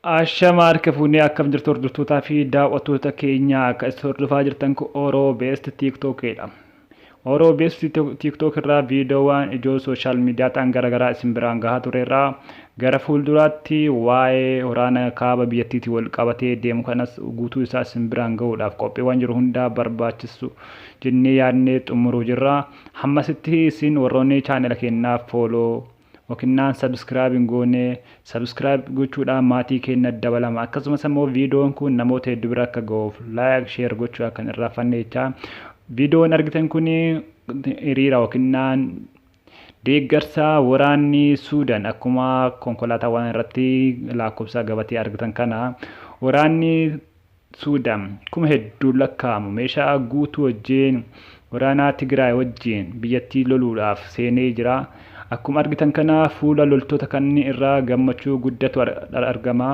Ashama harka fuunee akkam jirtu hordoftoota fi daawwattoota keenya akka isin hordofaa jirtan kun Oromoo Beest TikTokidha. Oromoo Beest TikTok irraa viidiyoowwan ijoo sooshaal miidiyaa ta'an garaagaraa isin biraan gahaa turerraa gara fuulduraatti waa'ee waraana kaaba biyyattiitti wal qabatee deemu kanas guutuu isaa isin biraan gahuudhaaf qophiiwwan jiru hundaa barbaachisu jennee yaadnee xumuruu jirra. Hammasitti isin warroonni chaanela keenyaaf fooloo Wakinnaan subscribe goone subscribe gochuudhaan maatii keenya dabalama akkasumas immoo viidiyoon kun namoota hedduu bira akka ga'uuf like share gochuu akka irraa fanneechaa viidiyoon argitan kun hiriira wakinnaan deeggarsa waraanni Suudaan akkuma konkolaataawwan irratti lakkoofsa gabatee argitan kana waraanni Suudaan kuma hedduu lakkaa'amu meeshaa guutuu wajjin waraana Tigraay wajjin biyyattii loluudhaaf seenee jira. Akkuma argitan kana fuula loltoota kanneen irraa gammachuu guddatu argama.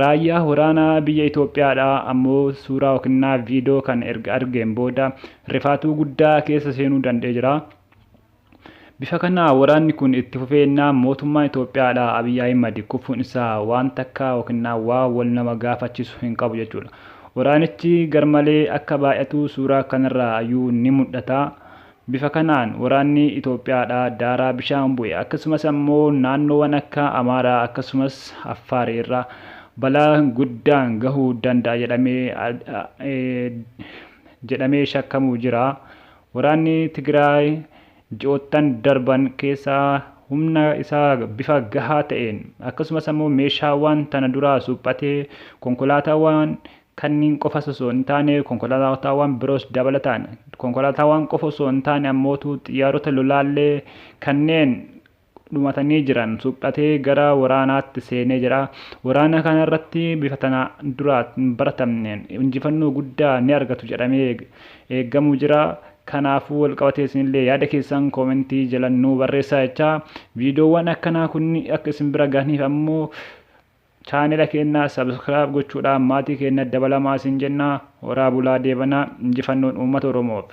Raayyaa waraanaa biyya Itoophiyaadha ammoo suuraa yookiin viidiyoo kan erga argeen booda rifaatuu guddaa keessa seenuu danda'ee jira. Bifa kana waraanni kun itti fufeennaa mootummaa Itoophiyaadha Abiy Ahmed kufuun isaa waan takka yookiin waa wal nama gaafachiisu hin qabu jechuudha. Waraanichi garmalee akka baay'atu suuraa kanarraa iyyuu ni mul'ata. Bifa kanaan waraanni Itoophiyaadha daaraa bishaan bu'e akkasumas ammoo naannoowwan akka Amaaraa akkasumas Affaar irraa balaa guddaan gahuu danda'a jedhamee shakkamuu jira. Waraanni Tigraay ji'oottan darban keessaa humna isaa bifa gahaa ta'een akkasumas ammoo meeshaawwan tana duraa suphatee konkolaataawwan kanneen qofa osoo hin taane konkolaataawwan biroos dabalataan konkolaataawwan qofa osoo hin taane ammootu xiyyaarota lolaallee kanneen dhumatanii jiran suphatee gara waraanaatti seenee jira. Waraana kana irratti bifa tana duraa baratamneen injifannoo guddaa ni argatu jedhamee eegamuu jira. Kanaafuu wal qabatee isinillee yaada keessan koomentii jala nuu barreessaa jecha viidiyoowwan akkanaa kun akka isin bira gahaniif ammoo chaanela keenya subscribe gochuudhaan maatii keenya dabalamaa isin jenna. Horaa bulaa deebanaa injifannoon uummata Oromoof.